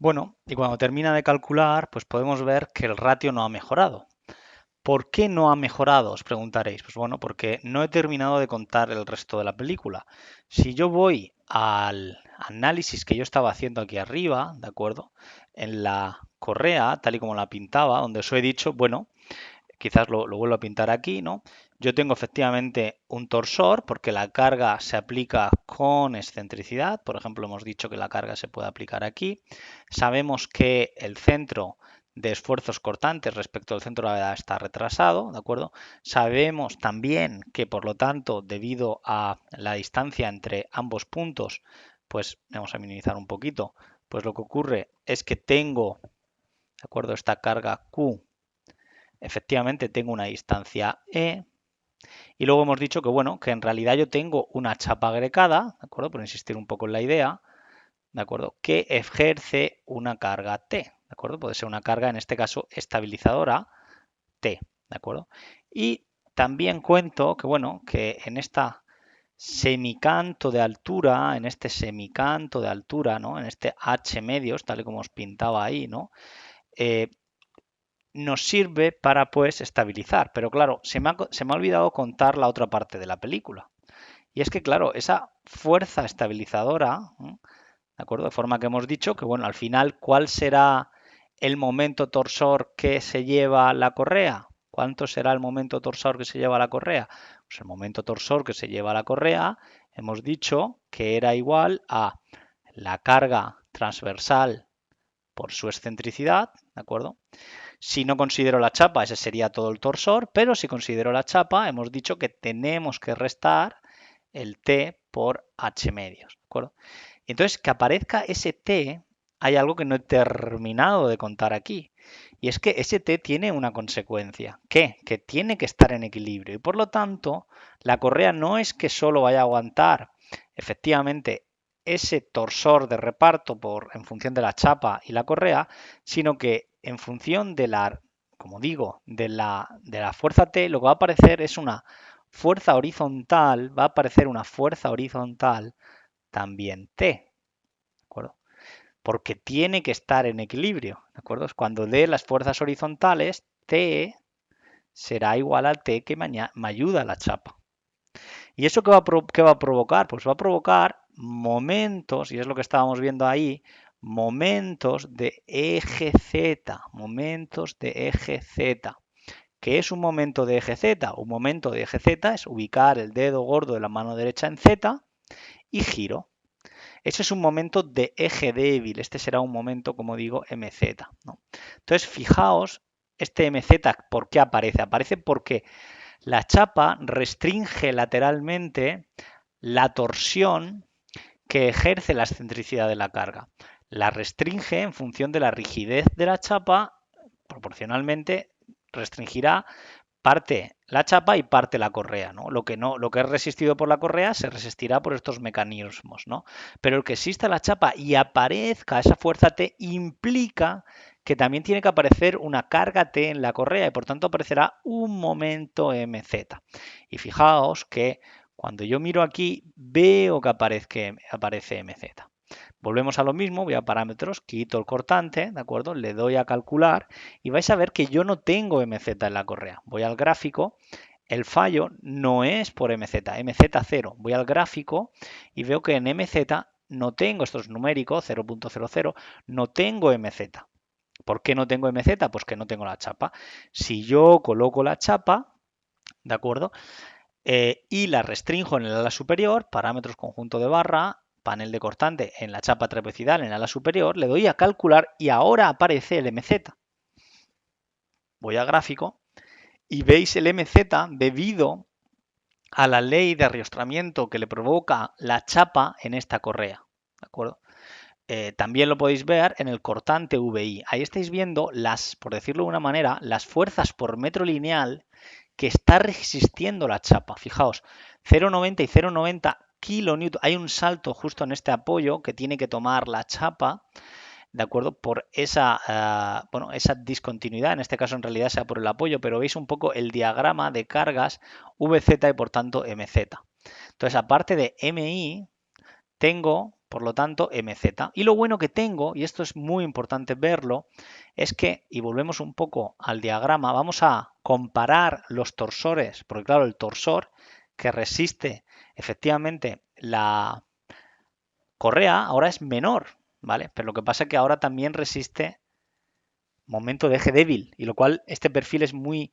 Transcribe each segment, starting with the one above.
Bueno, y cuando termina de calcular, pues podemos ver que el ratio no ha mejorado. ¿Por qué no ha mejorado? Os preguntaréis. Pues bueno, porque no he terminado de contar el resto de la película. Si yo voy al análisis que yo estaba haciendo aquí arriba, ¿de acuerdo? En la correa, tal y como la pintaba, donde os he dicho, bueno, quizás lo vuelvo a pintar aquí, ¿no? Yo tengo efectivamente un torsor porque la carga se aplica con excentricidad. Por ejemplo, hemos dicho que la carga se puede aplicar aquí. Sabemos que el centro de esfuerzos cortantes respecto al centro de gravedad está retrasado, ¿de acuerdo? Sabemos también que, por lo tanto, debido a la distancia entre ambos puntos, pues vamos a minimizar un poquito, pues lo que ocurre es que tengo, ¿de acuerdo? Esta carga Q, efectivamente tengo una distancia E, y luego hemos dicho que, bueno, que en realidad yo tengo una chapa agregada, ¿de acuerdo? Por insistir un poco en la idea, ¿de acuerdo? Que ejerce una carga T, ¿de acuerdo? Puede ser una carga, en este caso, estabilizadora T, ¿de acuerdo? Y también cuento que, bueno, que en esta semicanto de altura, en este semicanto de altura, ¿no? En este H medios, tal y como os pintaba ahí, ¿no? Eh, nos sirve para, pues, estabilizar. Pero claro, se me ha olvidado contar la otra parte de la película. Y es que, claro, esa fuerza estabilizadora, ¿de acuerdo? De forma que hemos dicho que, bueno, al final, ¿cuál será el momento torsor que se lleva la correa? ¿Cuánto será el momento torsor que se lleva la correa? Pues el momento torsor que se lleva la correa, hemos dicho que era igual a la carga transversal por su excentricidad, ¿de acuerdo? Si no considero la chapa, ese sería todo el torsor, pero si considero la chapa, hemos dicho que tenemos que restar el T por H medios, ¿de acuerdo? Y entonces, que aparezca ese T, hay algo que no he terminado de contar aquí. Y es que ese T tiene una consecuencia. ¿Qué? Que tiene que estar en equilibrio. Y por lo tanto, la correa no es que solo vaya a aguantar efectivamente ese torsor de reparto en función de la chapa y la correa, sino que en función de la, como digo, de la fuerza T, lo que va a aparecer es una fuerza horizontal, va a aparecer una fuerza horizontal también T, ¿de acuerdo? Porque tiene que estar en equilibrio, ¿de acuerdo? Cuando dé las fuerzas horizontales, T será igual al T que me ayuda la chapa. ¿Y eso qué va a provocar? Pues va a provocar momentos, y es lo que estábamos viendo ahí, momentos de eje Z, momentos de eje Z. ¿Qué es un momento de eje Z? Un momento de eje Z es ubicar el dedo gordo de la mano derecha en Z y giro. Ese es un momento de eje débil. Este será un momento, como digo, MZ, ¿no? Entonces, fijaos, este MZ, ¿por qué aparece? Aparece porque la chapa restringe lateralmente la torsión que ejerce la excentricidad de la carga. La restringe en función de la rigidez de la chapa, proporcionalmente restringirá parte la chapa y parte la correa, ¿no? Lo que es resistido por la correa se resistirá por estos mecanismos, ¿no? Pero el que exista la chapa y aparezca esa fuerza T implica que también tiene que aparecer una carga T en la correa y por tanto aparecerá un momento MZ. Y fijaos que cuando yo miro aquí veo que aparece MZ. Volvemos a lo mismo, voy a parámetros, quito el cortante, ¿de acuerdo? Le doy a calcular y vais a ver que yo no tengo MZ en la correa. Voy al gráfico, el fallo no es por MZ, MZ0. Voy al gráfico y veo que en MZ no tengo, esto es numérico, 0.00, no tengo MZ. ¿Por qué no tengo MZ? Pues que no tengo la chapa. Si yo coloco la chapa, ¿de acuerdo? Y la restrinjo en el ala superior, parámetros conjunto de barra, panel de cortante en la chapa trapezoidal en el ala superior, le doy a calcular y ahora aparece el MZ. Voy a gráfico y veis el MZ debido a la ley de arriostramiento que le provoca la chapa en esta correa. ¿De acuerdo? También lo podéis ver en el cortante VI. Ahí estáis viendo por decirlo de una manera, las fuerzas por metro lineal que está resistiendo la chapa. Fijaos, 0,90 y 0,90 kilonewton. Hay un salto justo en este apoyo que tiene que tomar la chapa, ¿de acuerdo? Por esa discontinuidad, en este caso en realidad sea por el apoyo, pero veis un poco el diagrama de cargas VZ y por tanto MZ. Entonces, aparte de MI, tengo por lo tanto MZ. Y lo bueno que tengo, y esto es muy importante verlo, es que, y volvemos un poco al diagrama, vamos a comparar los torsores, porque claro, el torsor que resiste efectivamente la correa ahora es menor, ¿vale? Pero lo que pasa es que ahora también resiste momento de eje débil, y lo cual este perfil es muy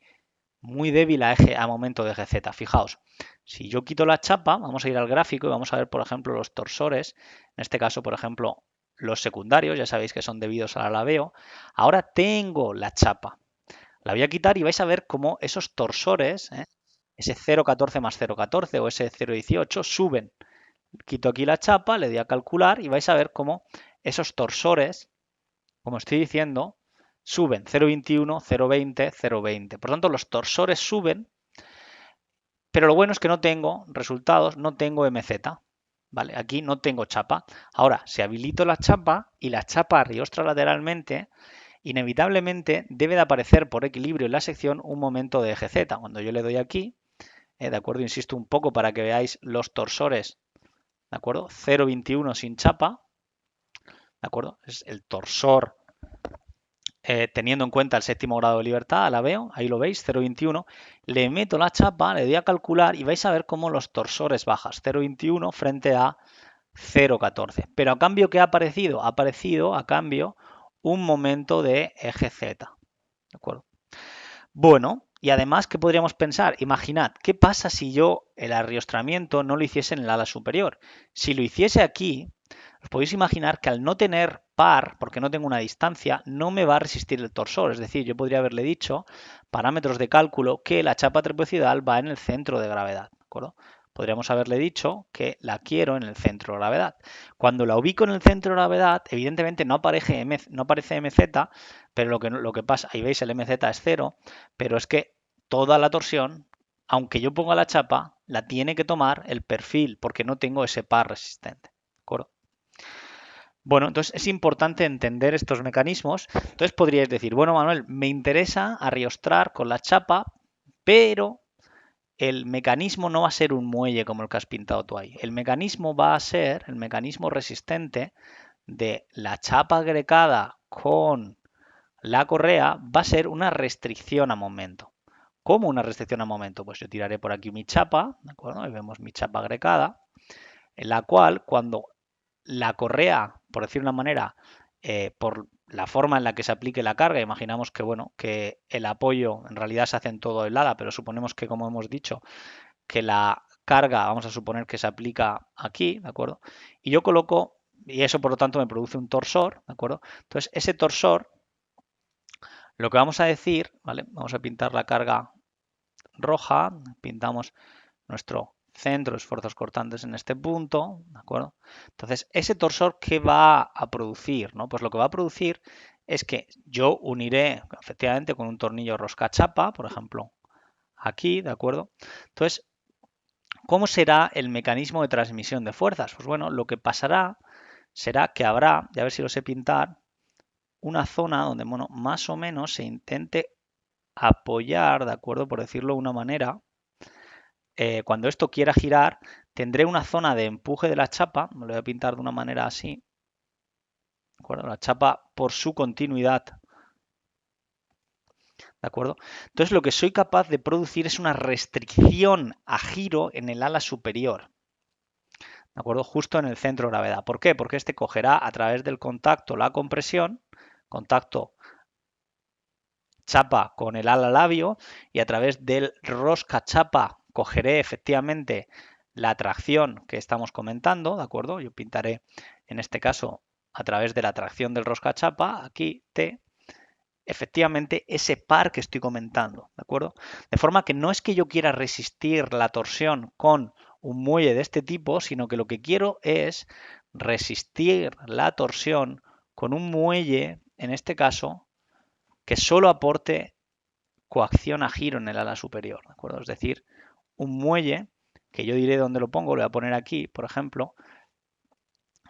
débil a momento de eje Z. Fijaos, si yo quito la chapa, vamos a ir al gráfico y vamos a ver, por ejemplo, los torsores, en este caso, por ejemplo, los secundarios, ya sabéis que son debidos al alabeo. Ahora tengo la chapa. La voy a quitar y vais a ver cómo esos torsores, ese 0,14 más 0,14 o ese 0,18, suben. Quito aquí la chapa, le doy a calcular y vais a ver cómo esos torsores, como estoy diciendo, suben 0,21, 0,20, 0,20. Por tanto, los torsores suben, pero lo bueno es que no tengo resultados, no tengo MZ. ¿Vale? Aquí no tengo chapa. Ahora, si habilito la chapa y la chapa arriostra lateralmente, inevitablemente debe de aparecer por equilibrio en la sección un momento de eje Z. Cuando yo le doy aquí, ¿de acuerdo? Insisto un poco para que veáis los torsores, ¿de acuerdo? 0,21 sin chapa, ¿de acuerdo? Es el torsor teniendo en cuenta el séptimo grado de libertad, la veo, ahí lo veis, 0,21, le meto la chapa, le doy a calcular y vais a ver cómo los torsores bajas, 0,21 frente a 0,14. Pero a cambio, ¿qué ha aparecido? Ha aparecido a cambio un momento de eje Z, ¿de acuerdo? Bueno, y además, ¿qué podríamos pensar? Imaginad, ¿qué pasa si yo el arriostramiento no lo hiciese en el ala superior? Si lo hiciese aquí, os podéis imaginar que al no tener par, porque no tengo una distancia, no me va a resistir el torsor. Es decir, yo podría haberle dicho, parámetros de cálculo, que la chapa trapezoidal va en el centro de gravedad, ¿de acuerdo? Podríamos haberle dicho que la quiero en el centro de gravedad. Cuando la ubico en el centro de gravedad, evidentemente no aparece, MZ, pero lo que pasa, ahí veis el MZ es 0, pero es que toda la torsión, aunque yo ponga la chapa, la tiene que tomar el perfil, porque no tengo ese par resistente, ¿de acuerdo? Bueno, entonces es importante entender estos mecanismos. Entonces podríais decir, bueno, Manuel, me interesa arriostrar con la chapa, pero el mecanismo no va a ser un muelle como el que has pintado tú ahí. El mecanismo va a ser, el mecanismo resistente de la chapa agregada con la correa va a ser una restricción a momento. ¿Cómo una restricción a momento? Pues yo tiraré por aquí mi chapa, ¿de acuerdo? Y vemos mi chapa agregada, en la cual cuando la correa, por decir una manera, por la forma en la que se aplique la carga, imaginamos que, bueno, que el apoyo en realidad se hace en todo el ala, pero suponemos que, como hemos dicho, que la carga, vamos a suponer que se aplica aquí, ¿de acuerdo? Y yo coloco, y eso por lo tanto me produce un torsor, ¿de acuerdo? Entonces, ese torsor, lo que vamos a decir, ¿vale? Vamos a pintar la carga roja, pintamos nuestro centro de esfuerzos cortantes en este punto, ¿de acuerdo? Entonces, ese torsor, ¿qué va a producir? ¿No? Pues lo que va a producir es que yo uniré efectivamente con un tornillo rosca chapa, por ejemplo, aquí, ¿de acuerdo? Entonces, ¿cómo será el mecanismo de transmisión de fuerzas? Pues bueno, lo que pasará será que habrá, y a ver si lo sé pintar, una zona donde, bueno, más o menos se intente apoyar, ¿de acuerdo? Por decirlo de una manera, cuando esto quiera girar, tendré una zona de empuje de la chapa, me lo voy a pintar de una manera así, ¿de acuerdo? La chapa por su continuidad, ¿de acuerdo? Entonces lo que soy capaz de producir es una restricción a giro en el ala superior, ¿de acuerdo? Justo en el centro de gravedad. ¿Por qué? Porque este cogerá a través del contacto la compresión, contacto chapa con el ala labio, y a través del rosca chapa cogeré efectivamente la tracción que estamos comentando, ¿de acuerdo? Yo pintaré en este caso a través de la tracción del rosca chapa, aquí T, efectivamente ese par que estoy comentando, ¿de acuerdo? De forma que no es que yo quiera resistir la torsión con un muelle de este tipo, sino que lo que quiero es resistir la torsión con un muelle, en este caso, que solo aporte coacción a giro en el ala superior, ¿de acuerdo? Es decir, un muelle, que yo diré dónde lo pongo, lo voy a poner aquí, por ejemplo,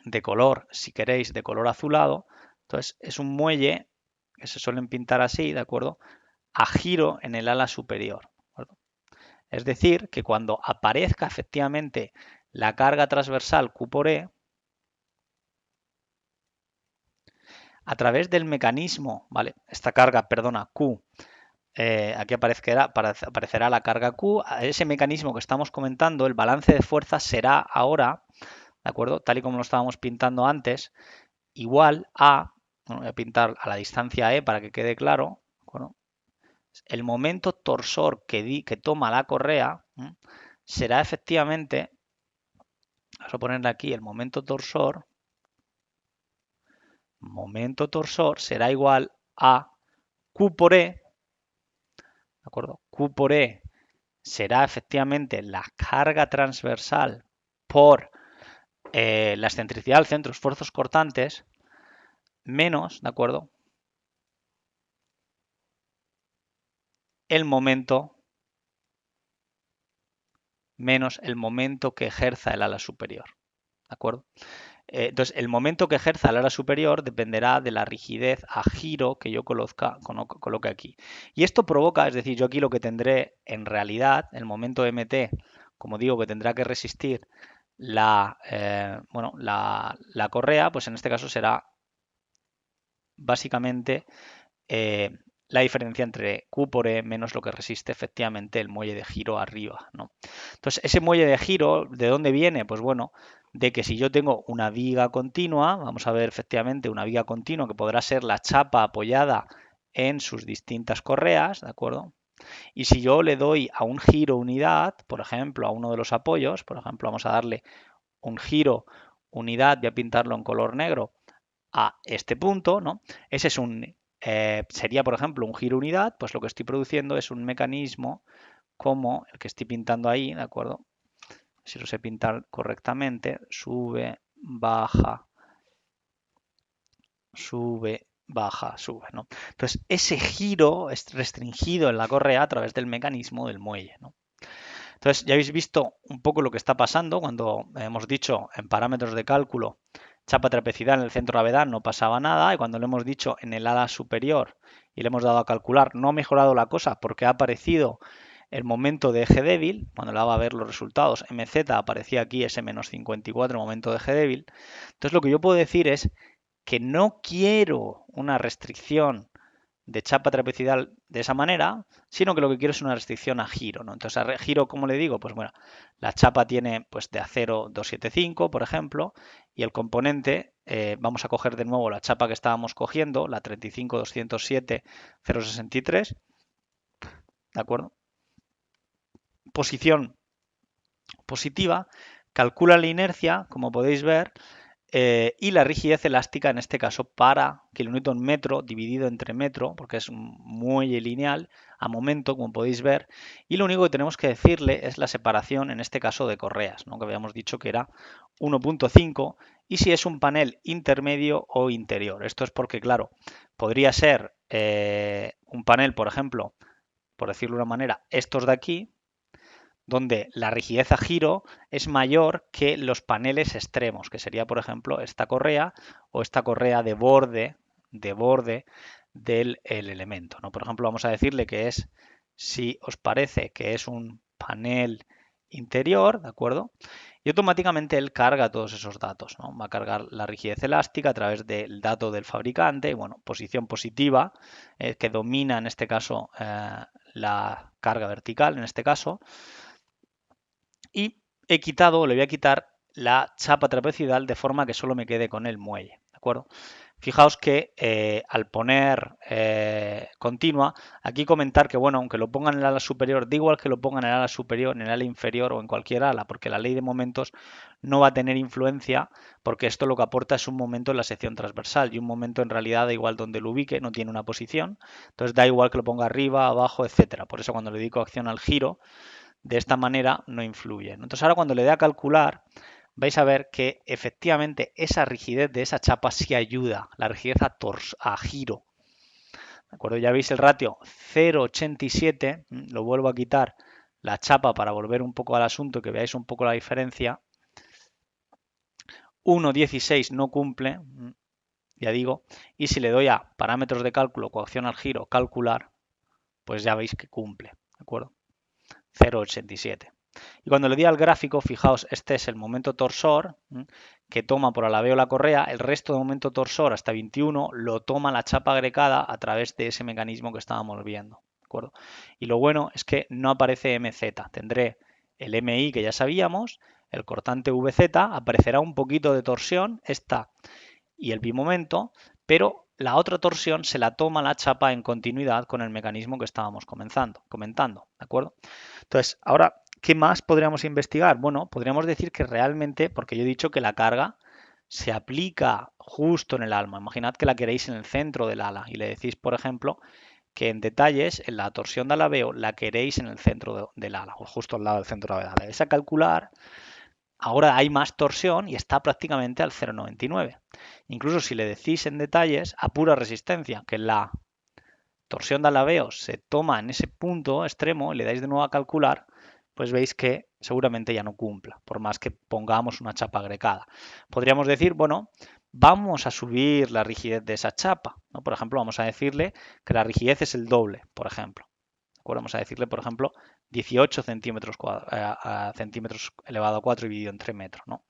de color, si queréis, de color azulado. Entonces, es un muelle que se suelen pintar así, ¿de acuerdo? A giro en el ala superior, ¿de acuerdo? Es decir, que cuando aparezca efectivamente la carga transversal Q por E, a través del mecanismo, ¿vale? Esta carga, perdona, Q, aquí aparecerá la carga Q. A ese mecanismo que estamos comentando, el balance de fuerzas será ahora, ¿de acuerdo? Tal y como lo estábamos pintando antes, igual a, bueno, voy a pintar a la distancia E para que quede claro, bueno, el momento torsor que toma la correa será efectivamente, vamos a ponerle aquí el momento torsor será igual a Q por E, ¿de acuerdo? Q por E será efectivamente la carga transversal por la excentricidad del centro de esfuerzos cortantes menos, ¿de acuerdo? El momento menos el momento que ejerza el ala superior, ¿de acuerdo? Entonces, el momento que ejerza el ala superior dependerá de la rigidez a giro que yo coloque aquí. Y esto provoca, es decir, yo aquí lo que tendré en realidad, el momento MT, como digo, que tendrá que resistir bueno, la correa, pues en este caso será básicamente la diferencia entre Q por E menos lo que resiste efectivamente el muelle de giro arriba, ¿no? Entonces, ese muelle de giro, ¿de dónde viene? Pues bueno, de que si yo tengo una viga continua, vamos a ver efectivamente una viga continua que podrá ser la chapa apoyada en sus distintas correas, ¿de acuerdo? Y si yo le doy a un giro unidad, por ejemplo, a uno de los apoyos, por ejemplo, vamos a darle un giro unidad, voy a pintarlo en color negro, a este punto, ¿no? Ese es sería, por ejemplo, un giro unidad, pues lo que estoy produciendo es un mecanismo como el que estoy pintando ahí, ¿de acuerdo? Si lo sé pintar correctamente, sube, baja, sube, baja, sube, ¿no? Entonces, ese giro es restringido en la correa a través del mecanismo del muelle, ¿no? Entonces, ya habéis visto un poco lo que está pasando cuando hemos dicho en parámetros de cálculo chapa trapecidal en el centro de gravedad no pasaba nada y cuando lo hemos dicho en el ala superior y le hemos dado a calcular no ha mejorado la cosa porque ha aparecido el momento de eje débil, cuando le daba a ver los resultados, MZ aparecía aquí ese menos 54 momento de eje débil. Entonces lo que yo puedo decir es que no quiero una restricción de chapa trapecidal de esa manera, sino que lo que quiero es una restricción a giro, ¿no? Entonces, a giro, ¿cómo le digo? Pues bueno, la chapa tiene pues de acero 275, por ejemplo, y el componente, vamos a coger de nuevo la chapa que estábamos cogiendo, la 35-207-063, ¿de acuerdo? Posición positiva, calcula la inercia, como podéis ver, y la rigidez elástica en este caso para kilonewton metro dividido entre metro, porque es un muelle lineal a momento, como podéis ver, y lo único que tenemos que decirle es la separación, en este caso de correas, ¿no? Que habíamos dicho que era 1.5 y si es un panel intermedio o interior. Esto es porque, claro, podría ser un panel, por ejemplo, por decirlo de una manera, estos de aquí, donde la rigidez a giro es mayor que los paneles extremos, que sería, por ejemplo, esta correa o esta correa de borde del elemento, ¿no? Por ejemplo, vamos a decirle que es, si os parece que es un panel interior, ¿de acuerdo? Y automáticamente él carga todos esos datos, ¿no? Va a cargar la rigidez elástica a través del dato del fabricante, bueno, posición positiva, que domina en este caso la carga vertical, en este caso, y he quitado, le voy a quitar la chapa trapezoidal de forma que solo me quede con el muelle, ¿de acuerdo? Fijaos que al poner continua, aquí comentar que, bueno, aunque lo pongan en el ala superior, da igual que lo pongan en el ala superior, en el ala inferior o en cualquier ala, porque la ley de momentos no va a tener influencia, porque esto lo que aporta es un momento en la sección transversal y un momento en realidad da igual donde lo ubique, no tiene una posición, entonces da igual que lo ponga arriba, abajo, etcétera. Por eso cuando le dedico acción al giro, de esta manera no influye. Entonces ahora cuando le dé a calcular, vais a ver que efectivamente esa rigidez de esa chapa sí ayuda, la rigidez a giro. ¿De acuerdo? Ya veis el ratio 0,87, lo vuelvo a quitar la chapa para volver un poco al asunto, que veáis un poco la diferencia. 1,16 no cumple, ya digo, y si le doy a parámetros de cálculo, coacción al giro, calcular, pues ya veis que cumple, ¿de acuerdo? 0,87. Y cuando le di al gráfico, fijaos, este es el momento torsor, que toma por alabeo la correa, el resto de momento torsor hasta 21 lo toma la chapa agregada a través de ese mecanismo que estábamos viendo. ¿De acuerdo? Y lo bueno es que no aparece MZ, tendré el MI que ya sabíamos, el cortante VZ, aparecerá un poquito de torsión, esta y el bimomento, pero la otra torsión se la toma la chapa en continuidad con el mecanismo que estábamos comentando, ¿de acuerdo? Entonces, ahora, ¿qué más podríamos investigar? Bueno, podríamos decir que realmente, porque yo he dicho que la carga se aplica justo en el alma. Imaginad que la queréis en el centro del ala y le decís, por ejemplo, que en detalles, en la torsión de alabeo, la queréis en el centro del ala, o justo al lado del centro del ala. Le vais a calcular. Ahora hay más torsión y está prácticamente al 0,99. Incluso si le decís en detalles a pura resistencia, que la torsión de alabeo se toma en ese punto extremo y le dais de nuevo a calcular, pues veis que seguramente ya no cumpla, por más que pongamos una chapa agregada. Podríamos decir, bueno, vamos a subir la rigidez de esa chapa, ¿no? Por ejemplo, vamos a decirle que la rigidez es el doble, por ejemplo. Vamos a decirle, por ejemplo, 18 centímetros, centímetros elevado a 4 dividido entre metros, ¿no?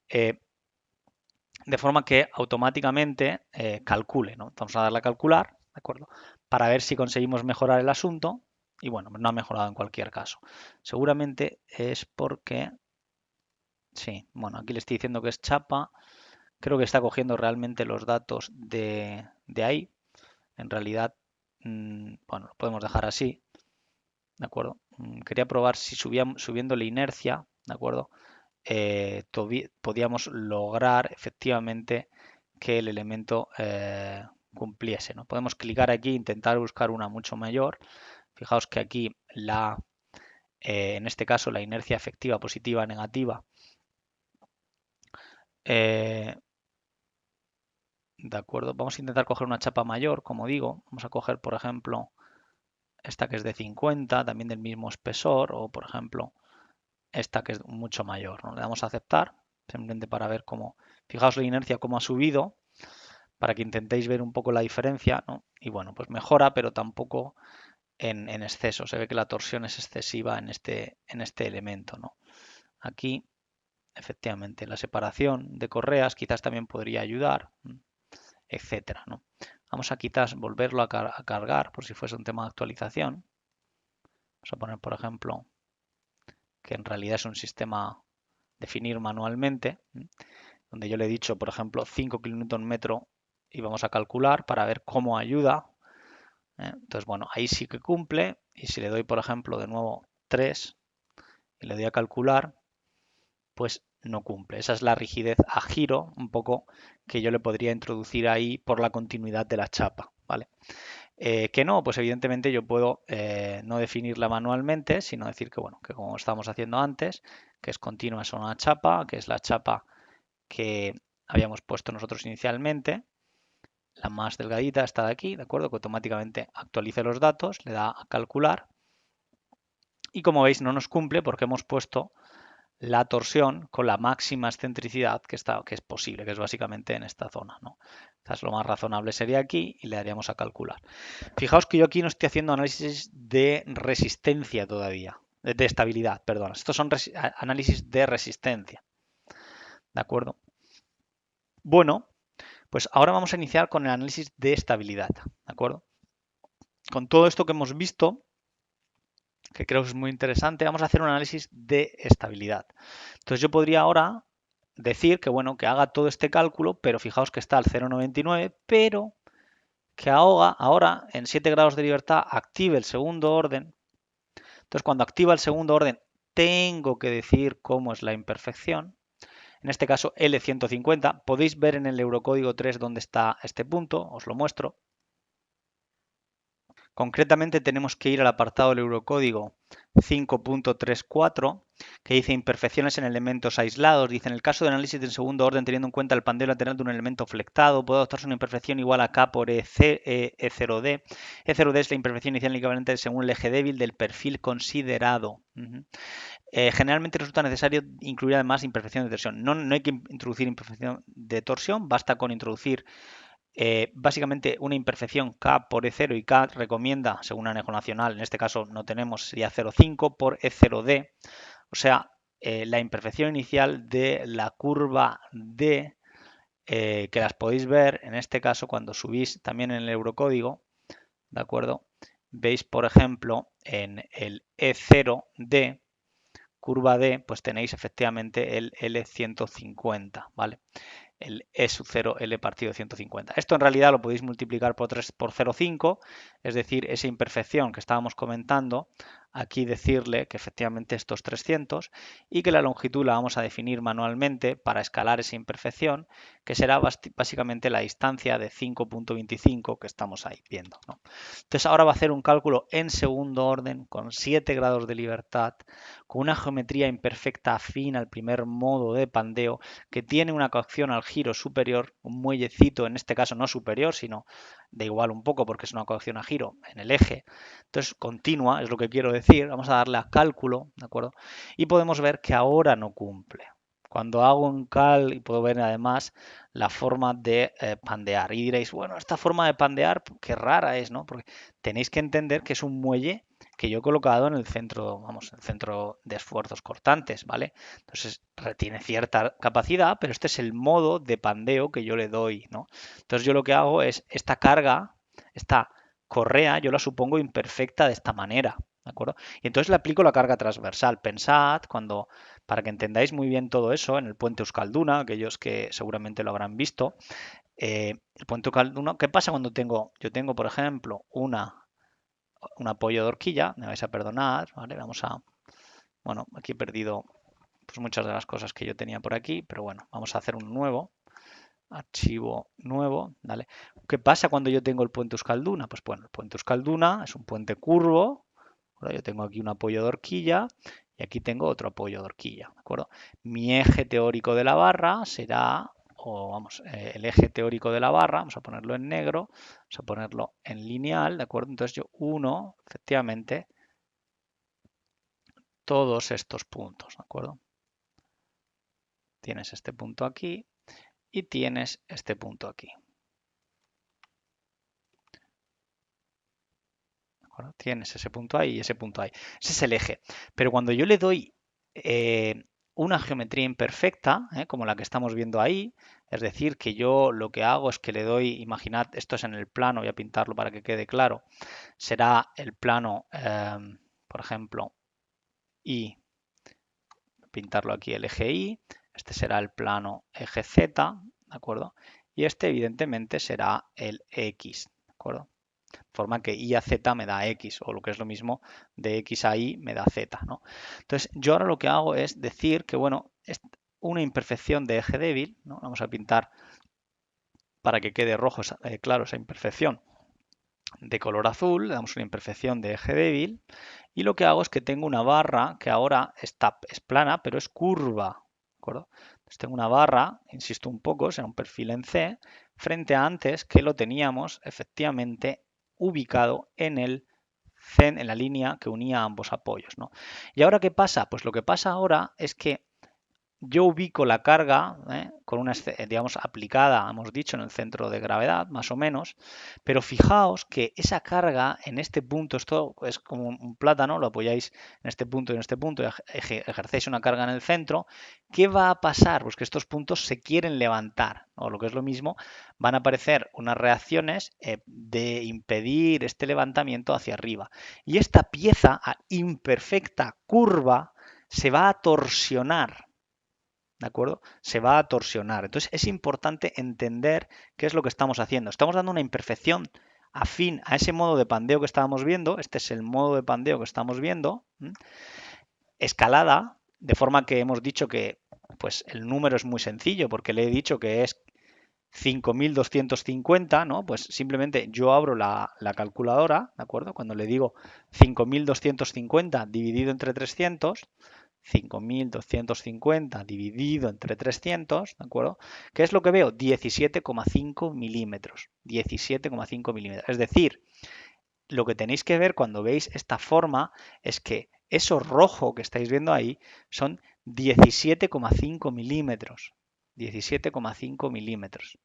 De forma que automáticamente calcule, ¿no? Vamos a darle a calcular, ¿de acuerdo? Para ver si conseguimos mejorar el asunto. Y bueno, no ha mejorado en cualquier caso. Seguramente es porque... Sí, bueno, aquí le estoy diciendo que es chapa. Creo que está cogiendo realmente los datos de ahí. En realidad, bueno, lo podemos dejar así. ¿De acuerdo? Quería probar si subiendo la inercia, ¿de acuerdo? Podíamos lograr efectivamente que el elemento cumpliese, ¿no? Podemos clicar aquí e intentar buscar una mucho mayor. Fijaos que aquí en este caso la inercia efectiva positiva negativa de acuerdo, vamos a intentar coger una chapa mayor, como digo, vamos a coger por ejemplo esta que es de 50, también del mismo espesor, o por ejemplo esta que es mucho mayor, ¿no? Le damos a aceptar, simplemente para ver cómo, fijaos la inercia cómo ha subido, para que intentéis ver un poco la diferencia, ¿no? Y bueno, pues mejora, pero tampoco en exceso. Se ve que la torsión es excesiva en este elemento, ¿no? Aquí, efectivamente, la separación de correas quizás también podría ayudar, etcétera, ¿no? Vamos a quizás volverlo a cargar por si fuese un tema de actualización. Vamos a poner, por ejemplo, que en realidad es un sistema definir manualmente, donde yo le he dicho, por ejemplo, 5 kN y vamos a calcular para ver cómo ayuda. Entonces, bueno, ahí sí que cumple y si le doy, por ejemplo, de nuevo 3 y le doy a calcular, pues no cumple. Esa es la rigidez a giro, un poco que yo le podría introducir ahí por la continuidad de la chapa, ¿vale? Que no, pues evidentemente yo puedo no definirla manualmente, sino decir que, bueno, que como estábamos haciendo antes, que es continua es una chapa, que es la chapa que habíamos puesto nosotros inicialmente, la más delgadita está de aquí, ¿de acuerdo? Que automáticamente actualice los datos, le da a calcular y como veis no nos cumple porque hemos puesto la torsión con la máxima excentricidad que es posible, que es básicamente en esta zona, ¿no? Quizás lo más razonable sería aquí y le daríamos a calcular. Fijaos que yo aquí no estoy haciendo análisis de resistencia todavía, de estabilidad, perdón. Estos son análisis de resistencia, ¿de acuerdo? Bueno, pues ahora vamos a iniciar con el análisis de estabilidad, ¿de acuerdo? Con todo esto que hemos visto, que creo que es muy interesante, vamos a hacer un análisis de estabilidad. Entonces yo podría ahora decir que, bueno, que haga todo este cálculo, pero fijaos que está al 0,99, pero que ahora en 7 grados de libertad active el segundo orden. Entonces cuando activa el segundo orden tengo que decir cómo es la imperfección. En este caso L150. Podéis ver en el Eurocódigo 3 dónde está este punto, os lo muestro. Concretamente tenemos que ir al apartado del Eurocódigo 5.34 que dice imperfecciones en elementos aislados. Dice en el caso de análisis de segundo orden teniendo en cuenta el pandeo lateral de un elemento flectado puede adoptarse una imperfección igual a K por E0D. E0D es la imperfección inicial equivalente según el eje débil del perfil considerado. Generalmente resulta necesario incluir además imperfección de torsión. No hay que introducir imperfección de torsión, basta con introducir básicamente una imperfección K por E0 y K recomienda, según anejo nacional, en este caso no tenemos, sería 0,5 por E0D. O sea, la imperfección inicial de la curva D, que las podéis ver en este caso cuando subís también en el eurocódigo, ¿de acuerdo? Veis, por ejemplo, en el E0D, curva D, pues tenéis efectivamente el L150, ¿vale? El E sub 0 L partido de 150. Esto en realidad lo podéis multiplicar por 3 por 0,5, es decir, esa imperfección que estábamos comentando, aquí decirle que efectivamente esto es 300 y que la longitud la vamos a definir manualmente para escalar esa imperfección, que será básicamente la distancia de 5,25 que estamos ahí viendo, ¿no? Entonces ahora va a hacer un cálculo en segundo orden con 7 grados de libertad, con una geometría imperfecta afín al primer modo de pandeo, que tiene una coacción al giro superior, un muellecito, en este caso no superior, sino da igual un poco porque es una coacción a giro en el eje. Entonces, continua, es lo que quiero decir. Vamos a darle a cálculo, ¿de acuerdo? Y podemos ver que ahora no cumple. Cuando hago un cal, y puedo ver además la forma de pandear. Y diréis, bueno, esta forma de pandear, qué rara es, ¿no? Porque tenéis que entender que es un muelle que yo he colocado en el centro, vamos, el centro de esfuerzos cortantes, ¿vale? Entonces tiene cierta capacidad, pero este es el modo de pandeo que yo le doy, ¿no? Entonces yo lo que hago es esta carga, esta correa, yo la supongo imperfecta de esta manera, ¿de acuerdo? Y entonces le aplico la carga transversal. Pensad cuando, para que entendáis muy bien todo eso, en el puente Euskalduna, aquellos que seguramente lo habrán visto, el puente Euskalduna, ¿qué pasa cuando yo tengo, por ejemplo, un apoyo de horquilla? Me vais a perdonar, ¿vale? Bueno, aquí he perdido pues muchas de las cosas que yo tenía por aquí, pero bueno, vamos a hacer un nuevo, archivo nuevo, ¿vale? ¿Qué pasa cuando yo tengo el puente Euskalduna? Pues bueno, el puente Euskalduna es un puente curvo, ¿verdad? Yo tengo aquí un apoyo de horquilla y aquí tengo otro apoyo de horquilla, ¿de acuerdo? Mi eje teórico de la barra será, o vamos, el eje teórico de la barra, vamos a ponerlo en negro, vamos a ponerlo en lineal, ¿de acuerdo? Entonces yo uno, efectivamente, todos estos puntos, ¿de acuerdo? Tienes este punto aquí y tienes este punto aquí. ¿De tienes ese punto ahí y ese punto ahí. Ese es el eje. Pero cuando yo le doy una geometría imperfecta, como la que estamos viendo ahí, es decir, que yo lo que hago es que le doy, imaginad, esto es en el plano, voy a pintarlo para que quede claro, será el plano, por ejemplo, Y, pintarlo aquí el eje Y, este será el plano eje Z, ¿de acuerdo? Y este evidentemente será el X, ¿de acuerdo? Forma que Y a Z me da X, o lo que es lo mismo, de X a Y me da Z, ¿no? Entonces, yo ahora lo que hago es decir que, bueno, es una imperfección de eje débil, ¿no? Vamos a pintar para que quede rojo, claro, esa imperfección de color azul, le damos una imperfección de eje débil, y lo que hago es que tengo una barra que ahora es plana, pero es curva, ¿de acuerdo? Entonces tengo una barra, insisto un poco, será un perfil en C, frente a antes que lo teníamos efectivamente ubicado en la línea que unía ambos apoyos, ¿no? ¿Y ahora qué pasa? Pues lo que pasa ahora es que yo ubico la carga con una, digamos, aplicada, hemos dicho, en el centro de gravedad, más o menos, pero fijaos que esa carga en este punto, esto es como un plátano, lo apoyáis en este punto y en este punto, y ejercéis una carga en el centro, ¿qué va a pasar? Pues que estos puntos se quieren levantar, o lo que es lo mismo, van a aparecer unas reacciones de impedir este levantamiento hacia arriba. Y esta pieza imperfecta, curva, se va a torsionar. ¿De acuerdo? Se va a torsionar. Entonces es importante entender qué es lo que estamos haciendo. Estamos dando una imperfección afín a ese modo de pandeo que estábamos viendo. Este es el modo de pandeo que estamos viendo. Escalada, de forma que hemos dicho que pues el número es muy sencillo porque le he dicho que es 5250, ¿no? Pues simplemente yo abro la calculadora, ¿de acuerdo? Cuando le digo 5250 dividido entre 300, 5.250 dividido entre 300, ¿de acuerdo? ¿Qué es lo que veo? 17,5 milímetros. 17,5 milímetros. Es decir, lo que tenéis que ver cuando veis esta forma es que eso rojo que estáis viendo ahí son 17,5 milímetros. 17,5 milímetros.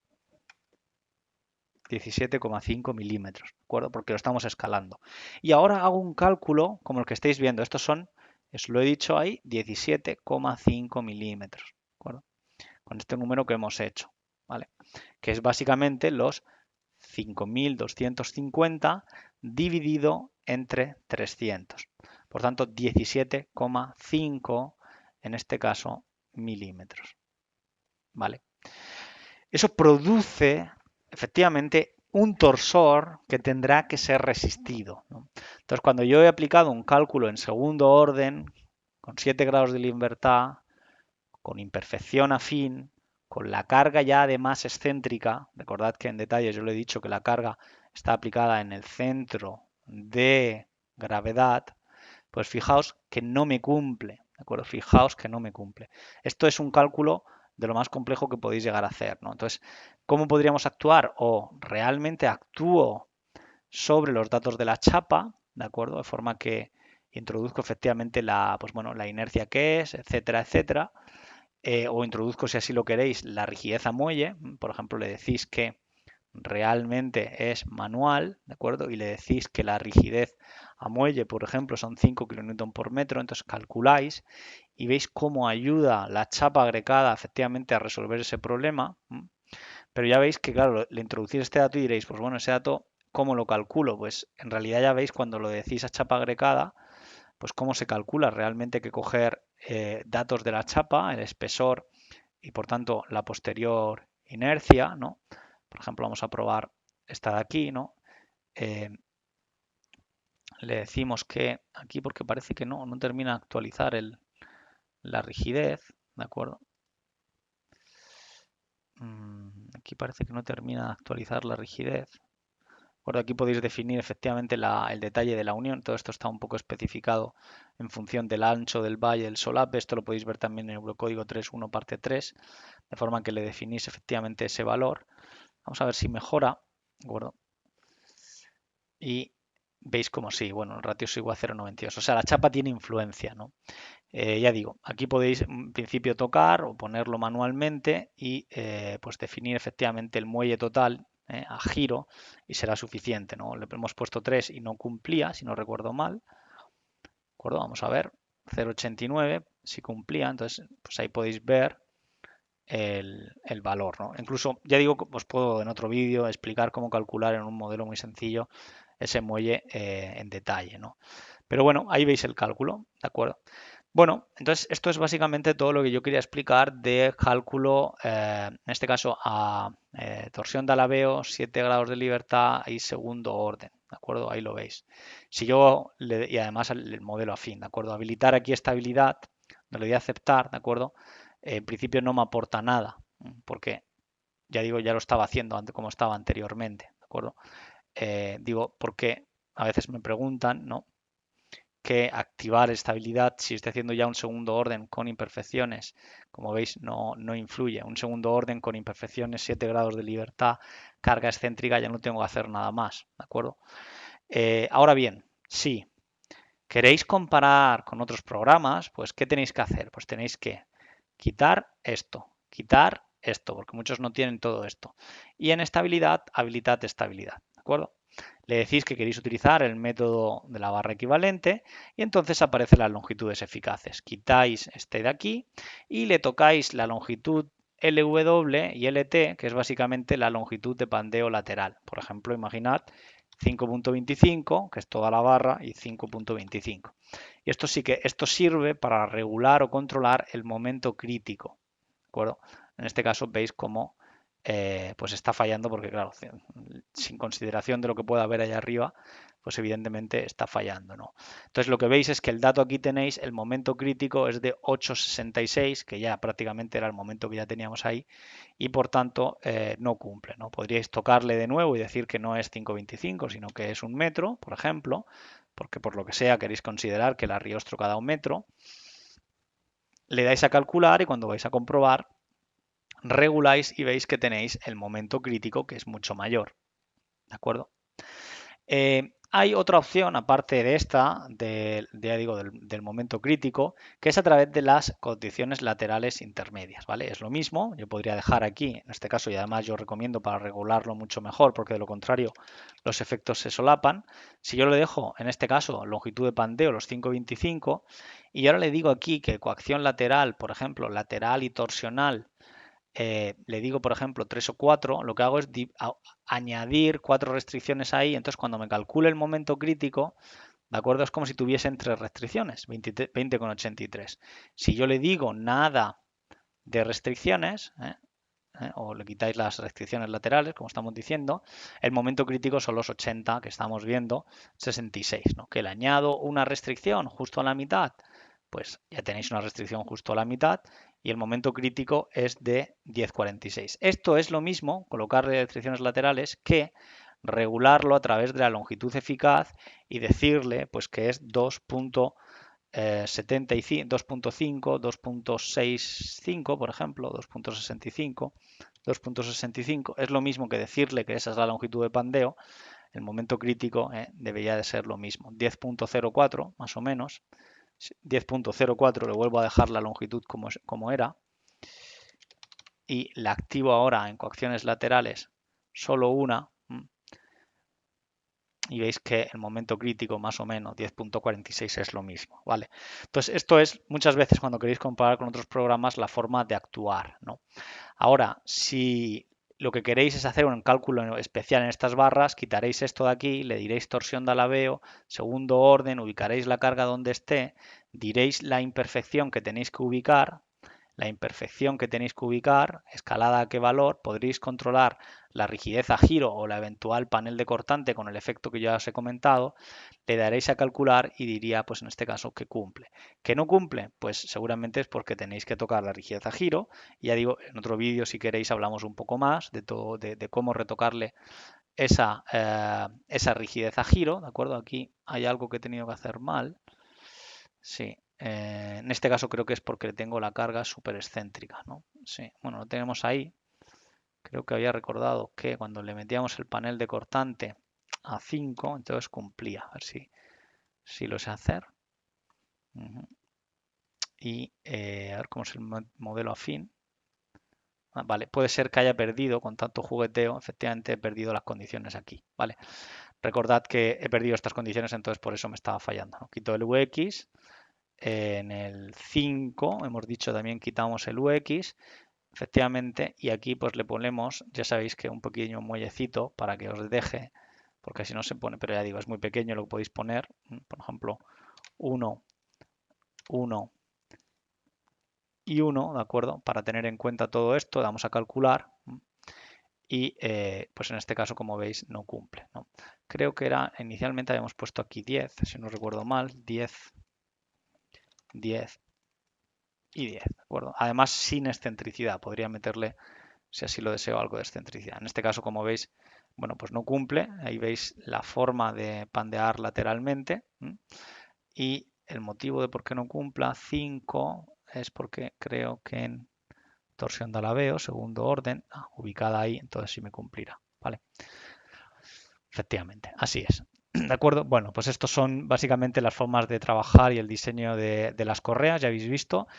17,5 milímetros, ¿de acuerdo? Porque lo estamos escalando. Y ahora hago un cálculo como el que estáis viendo. Estos son Os lo he dicho ahí, 17,5 milímetros, ¿de acuerdo? Con este número que hemos hecho, ¿vale? Que es básicamente los 5.250 dividido entre 300. Por tanto, 17,5 en este caso milímetros, ¿vale? Eso produce efectivamente un torsor que tendrá que ser resistido, ¿no? Entonces, cuando yo he aplicado un cálculo en segundo orden, con 7 grados de libertad, con imperfección afín, con la carga ya además excéntrica, recordad que en detalle yo le he dicho que la carga está aplicada en el centro de gravedad, pues fijaos que no me cumple, ¿de acuerdo? Fijaos que no me cumple. Esto es un cálculo de lo más complejo que podéis llegar a hacer, ¿no? Entonces, ¿cómo podríamos actuar? O realmente actúo sobre los datos de la chapa, ¿de acuerdo? De forma que introduzco efectivamente la, pues bueno, la inercia que es, etcétera, etcétera. O introduzco, si así lo queréis, la rigidez a muelle. Por ejemplo, le decís que realmente es manual, ¿de acuerdo? Y le decís que la rigidez a muelle, por ejemplo, son 5 kN por metro, entonces calculáis y veis cómo ayuda la chapa agregada efectivamente a resolver ese problema. Pero ya veis que, claro, le introducís este dato y diréis, pues bueno, ese dato, ¿cómo lo calculo? Pues en realidad ya veis cuando lo decís a chapa agregada, pues cómo se calcula. Realmente hay que coger datos de la chapa, el espesor y por tanto la posterior inercia, ¿no? Por ejemplo, vamos a probar esta de aquí, ¿no? Eh, le decimos que aquí, porque parece que no termina de actualizar la rigidez, ¿de acuerdo? Aquí parece que no termina de actualizar la rigidez. Por aquí podéis definir efectivamente el detalle de la unión. Todo esto está un poco especificado en función del ancho del valle del solape. Esto lo podéis ver también en Eurocódigo 3.1 parte 3, de forma que le definís efectivamente ese valor. Vamos a ver si mejora, ¿de acuerdo? Y veis como sí, bueno, el ratio es igual a 0,92. O sea, la chapa tiene influencia, ¿no? Ya digo, aquí podéis en principio tocar o ponerlo manualmente y pues definir efectivamente el muelle total a giro y será suficiente, ¿no? Le hemos puesto 3 y no cumplía, si no recuerdo mal. ¿De acuerdo? Vamos a ver, 0,89 si cumplía, entonces pues ahí podéis ver el valor, ¿no? Incluso, ya digo, os puedo en otro vídeo explicar cómo calcular en un modelo muy sencillo ese muelle en detalle, ¿no? Pero bueno, ahí veis el cálculo, ¿de acuerdo? Bueno, entonces esto es básicamente todo lo que yo quería explicar de cálculo, en este caso a torsión de alabeo, 7 grados de libertad y segundo orden, ¿de acuerdo? Ahí lo veis. Si yo, y además el modelo afín, ¿de acuerdo? Habilitar aquí estabilidad, me lo voy a aceptar, ¿de acuerdo? En principio no me aporta nada, porque ya digo, ya lo estaba haciendo antes, como estaba anteriormente, ¿de acuerdo? Digo, porque a veces me preguntan, ¿no? Que activar estabilidad, si estoy haciendo ya un segundo orden con imperfecciones, como veis, no influye. Un segundo orden con imperfecciones, 7 grados de libertad, carga excéntrica, ya no tengo que hacer nada más, ¿de acuerdo? Ahora bien, si queréis comparar con otros programas, pues ¿qué tenéis que hacer? Pues tenéis que quitar esto, porque muchos no tienen todo esto. Y en estabilidad, habilitad estabilidad, ¿de acuerdo? Le decís que queréis utilizar el método de la barra equivalente y entonces aparecen las longitudes eficaces. Quitáis este de aquí y le tocáis la longitud LW y LT, que es básicamente la longitud de pandeo lateral. Por ejemplo, imaginad 5.25, que es toda la barra, y 5.25. Y esto sí que esto sirve para regular o controlar el momento crítico. ¿De acuerdo? En este caso veis cómo pues está fallando porque, claro, sin consideración de lo que pueda haber allá arriba, pues evidentemente está fallando, ¿no? Entonces lo que veis es que el dato aquí tenéis, el momento crítico es de 8,66, que ya prácticamente era el momento que ya teníamos ahí, y por tanto no cumple, ¿no? Podríais tocarle de nuevo y decir que no es 5,25, sino que es un metro, por ejemplo, porque por lo que sea queréis considerar que el arriostro cada un metro, le dais a calcular y cuando vais a comprobar, reguláis y veis que tenéis el momento crítico que es mucho mayor. ¿De acuerdo? Hay otra opción, aparte de esta, ya digo, del momento crítico, que es a través de las condiciones laterales intermedias, ¿vale? Es lo mismo, yo podría dejar aquí, en este caso, y además yo recomiendo para regularlo mucho mejor, porque de lo contrario los efectos se solapan. Si yo le dejo, en este caso, longitud de pandeo, los 5,25, y ahora le digo aquí que coacción lateral, por ejemplo, lateral y torsional, le digo, por ejemplo, 3 o 4, lo que hago es añadir 4 restricciones ahí. Entonces, cuando me calcule el momento crítico, ¿de acuerdo? Es como si tuviesen 3 restricciones, 20,83. Si yo le digo nada de restricciones, o le quitáis las restricciones laterales, como estamos diciendo, el momento crítico son los 80 que estamos viendo, 66, ¿no? Que le añado una restricción justo a la mitad, pues ya tenéis una restricción justo a la mitad y el momento crítico es de 10,46. Esto es lo mismo, colocarle restricciones laterales, que regularlo a través de la longitud eficaz y decirle pues que es 2.75, 2.65, por ejemplo, 2.65, 2.65. Es lo mismo que decirle que esa es la longitud de pandeo. El momento crítico debería de ser lo mismo, 10.04 más o menos. 10.04, le vuelvo a dejar la longitud como era y la activo ahora en coacciones laterales solo una y veis que el momento crítico más o menos 10.46 es lo mismo, ¿vale? Entonces esto es muchas veces cuando queréis comparar con otros programas la forma de actuar, ¿no? Ahora, si lo que queréis es hacer un cálculo especial en estas barras, quitaréis esto de aquí, le diréis torsión de alabeo, segundo orden, ubicaréis la carga donde esté, diréis la imperfección que tenéis que ubicar, escalada a qué valor, podréis controlar la rigidez a giro o la eventual panel de cortante con el efecto que ya os he comentado, le daréis a calcular y diría, pues en este caso, que cumple. ¿Que no cumple? Pues seguramente es porque tenéis que tocar la rigidez a giro. Y ya digo, en otro vídeo, si queréis, hablamos un poco más de todo, de cómo retocarle esa rigidez a giro, ¿de acuerdo? Aquí hay algo que he tenido que hacer mal. Sí, en este caso creo que es porque tengo la carga súper excéntrica, ¿no? Sí, bueno, lo tenemos ahí. Creo que había recordado que cuando le metíamos el panel de cortante a 5, entonces cumplía. A ver si lo sé hacer. Y a ver cómo es el modelo afín. Vale, puede ser que haya perdido con tanto jugueteo, efectivamente he perdido las condiciones aquí, ¿vale? Recordad que he perdido estas condiciones, entonces por eso me estaba fallando, ¿no? Quito el UX, en el 5 hemos dicho también quitamos el UX, efectivamente, y aquí pues le ponemos, ya sabéis que un pequeño muellecito para que os deje, porque si no se pone, pero ya digo, es muy pequeño lo que podéis poner, por ejemplo, 1, 1 y 1, ¿de acuerdo? Para tener en cuenta todo esto, vamos a calcular y pues en este caso, como veis, no cumple, ¿no? Creo que era, inicialmente habíamos puesto aquí 10, si no recuerdo mal, 10, 10 y 10, ¿de acuerdo? Además, sin excentricidad, podría meterle, si así lo deseo, algo de excentricidad. En este caso, como veis, bueno, pues no cumple, ahí veis la forma de pandear lateralmente y el motivo de por qué no cumpla 5 es porque creo que en torsión de alabeo, segundo orden, ubicada ahí, entonces sí me cumplirá, ¿vale? Efectivamente, así es. ¿De acuerdo? Bueno, pues estos son básicamente las formas de trabajar y el diseño de las correas, ya habéis visto.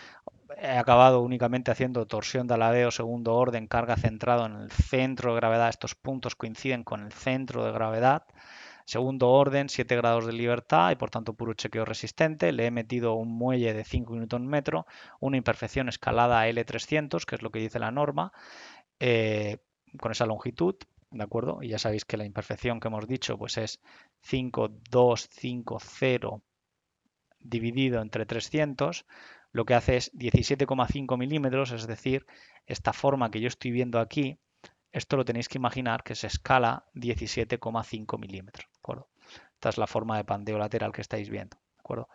He acabado únicamente haciendo torsión de alabeo, segundo orden, carga centrado en el centro de gravedad. Estos puntos coinciden con el centro de gravedad. Segundo orden, 7 grados de libertad y por tanto puro chequeo resistente. Le he metido un muelle de 5 Nm, una imperfección escalada a L300, que es lo que dice la norma, con esa longitud, ¿de acuerdo? Y ya sabéis que la imperfección que hemos dicho pues es 5,250 dividido entre 300, lo que hace es 17,5 milímetros, es decir, esta forma que yo estoy viendo aquí, esto lo tenéis que imaginar que se escala 17,5 milímetros, ¿de acuerdo? Esta es la forma de pandeo lateral que estáis viendo, ¿de acuerdo?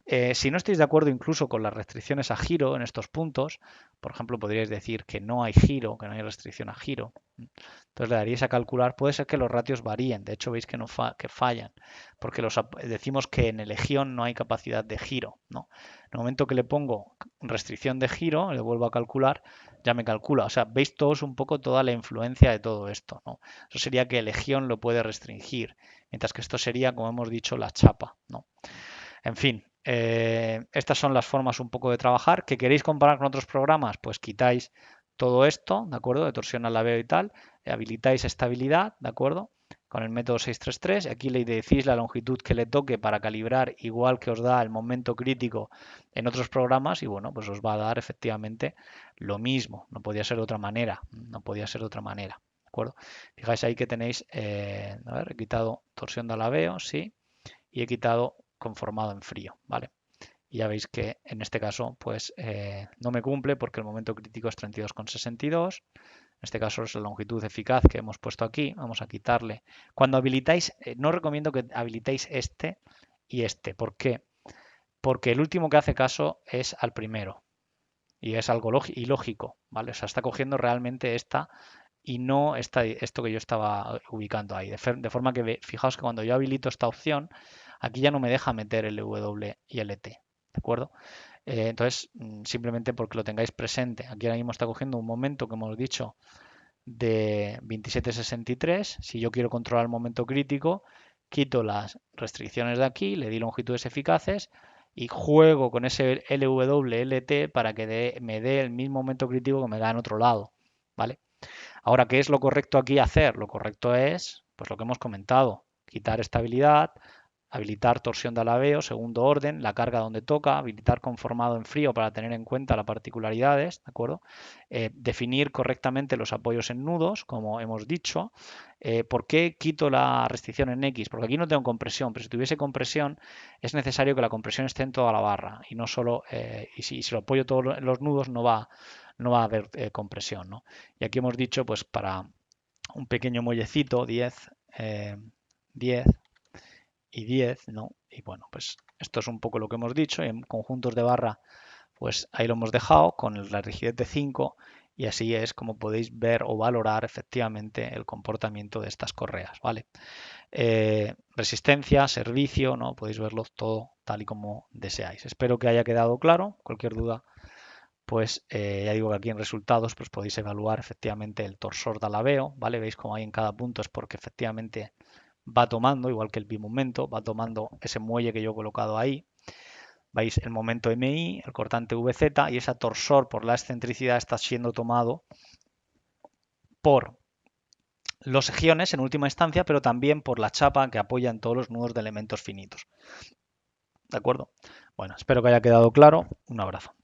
Si no estáis de acuerdo incluso con las restricciones a giro en estos puntos, por ejemplo, podríais decir que no hay giro, que no hay restricción a giro. Entonces le daríais a calcular, puede ser que los ratios varíen, de hecho veis que, no que fallan, porque decimos que en elección no hay capacidad de giro, ¿no? En el momento que le pongo restricción de giro, le vuelvo a calcular, ya me calcula. O sea, veis todos un poco toda la influencia de todo esto, ¿no? Eso sería que elección lo puede restringir, mientras que esto sería, como hemos dicho, la chapa, ¿no? En fin, estas son las formas un poco de trabajar. ¿Que queréis comparar con otros programas? Pues quitáis todo esto, ¿de acuerdo? De torsión al laveo y tal. Habilitáis estabilidad, ¿de acuerdo? Con el método 633. Aquí le decís la longitud que le toque para calibrar, igual que os da el momento crítico en otros programas. Y bueno, pues os va a dar efectivamente lo mismo. No podía ser de otra manera. No podía ser de otra manera. ¿De acuerdo? Fijáis ahí que tenéis, a ver, he quitado torsión de alaveo, sí, y he quitado conformado en frío, ¿vale? Y ya veis que en este caso pues no me cumple porque el momento crítico es 32,62. En este caso es la longitud eficaz que hemos puesto aquí. Vamos a quitarle. Cuando habilitáis, no recomiendo que habilitéis este y este. ¿Por qué? Porque el último que hace caso es al primero. Y es algo ilógico, ¿vale? O sea, está cogiendo realmente esta y no esto que yo estaba ubicando ahí. De forma que fijaos que cuando yo habilito esta opción, aquí ya no me deja meter el W y el ET. ¿De acuerdo? Entonces, simplemente porque lo tengáis presente. Aquí ahora mismo está cogiendo un momento que hemos dicho de 27,63. Si yo quiero controlar el momento crítico, quito las restricciones de aquí, le di longitudes eficaces y juego con ese LW, LT para que me dé el mismo momento crítico que me da en otro lado. ¿Vale? Ahora, ¿qué es lo correcto aquí hacer? Lo correcto es, pues lo que hemos comentado, quitar estabilidad, habilitar torsión de alaveo, segundo orden, la carga donde toca, habilitar conformado en frío para tener en cuenta las particularidades, ¿de acuerdo? Definir correctamente los apoyos en nudos, como hemos dicho. ¿Por qué quito la restricción en X? Porque aquí no tengo compresión, pero si tuviese compresión es necesario que la compresión esté en toda la barra y no solo, y si lo apoyo todos los nudos no va a haber compresión, ¿no? Y aquí hemos dicho, pues para un pequeño muellecito, 10, 10 y 10, ¿no? Y bueno, pues esto es un poco lo que hemos dicho. En conjuntos de barra, pues ahí lo hemos dejado con la rigidez de 5 y así es como podéis ver o valorar efectivamente el comportamiento de estas correas, ¿vale? Resistencia, servicio, ¿no? Podéis verlo todo tal y como deseáis. Espero que haya quedado claro. Cualquier duda, pues ya digo que aquí en resultados pues podéis evaluar efectivamente el torsor de alaveo, ¿vale? Veis como ahí en cada punto es porque efectivamente va tomando, igual que el bimomento, va tomando ese muelle que yo he colocado ahí. Veis el momento MI, el cortante VZ y ese torsor por la excentricidad está siendo tomado por los egiones en última instancia, pero también por la chapa que apoya en todos los nudos de elementos finitos. ¿De acuerdo? Bueno, espero que haya quedado claro. Un abrazo.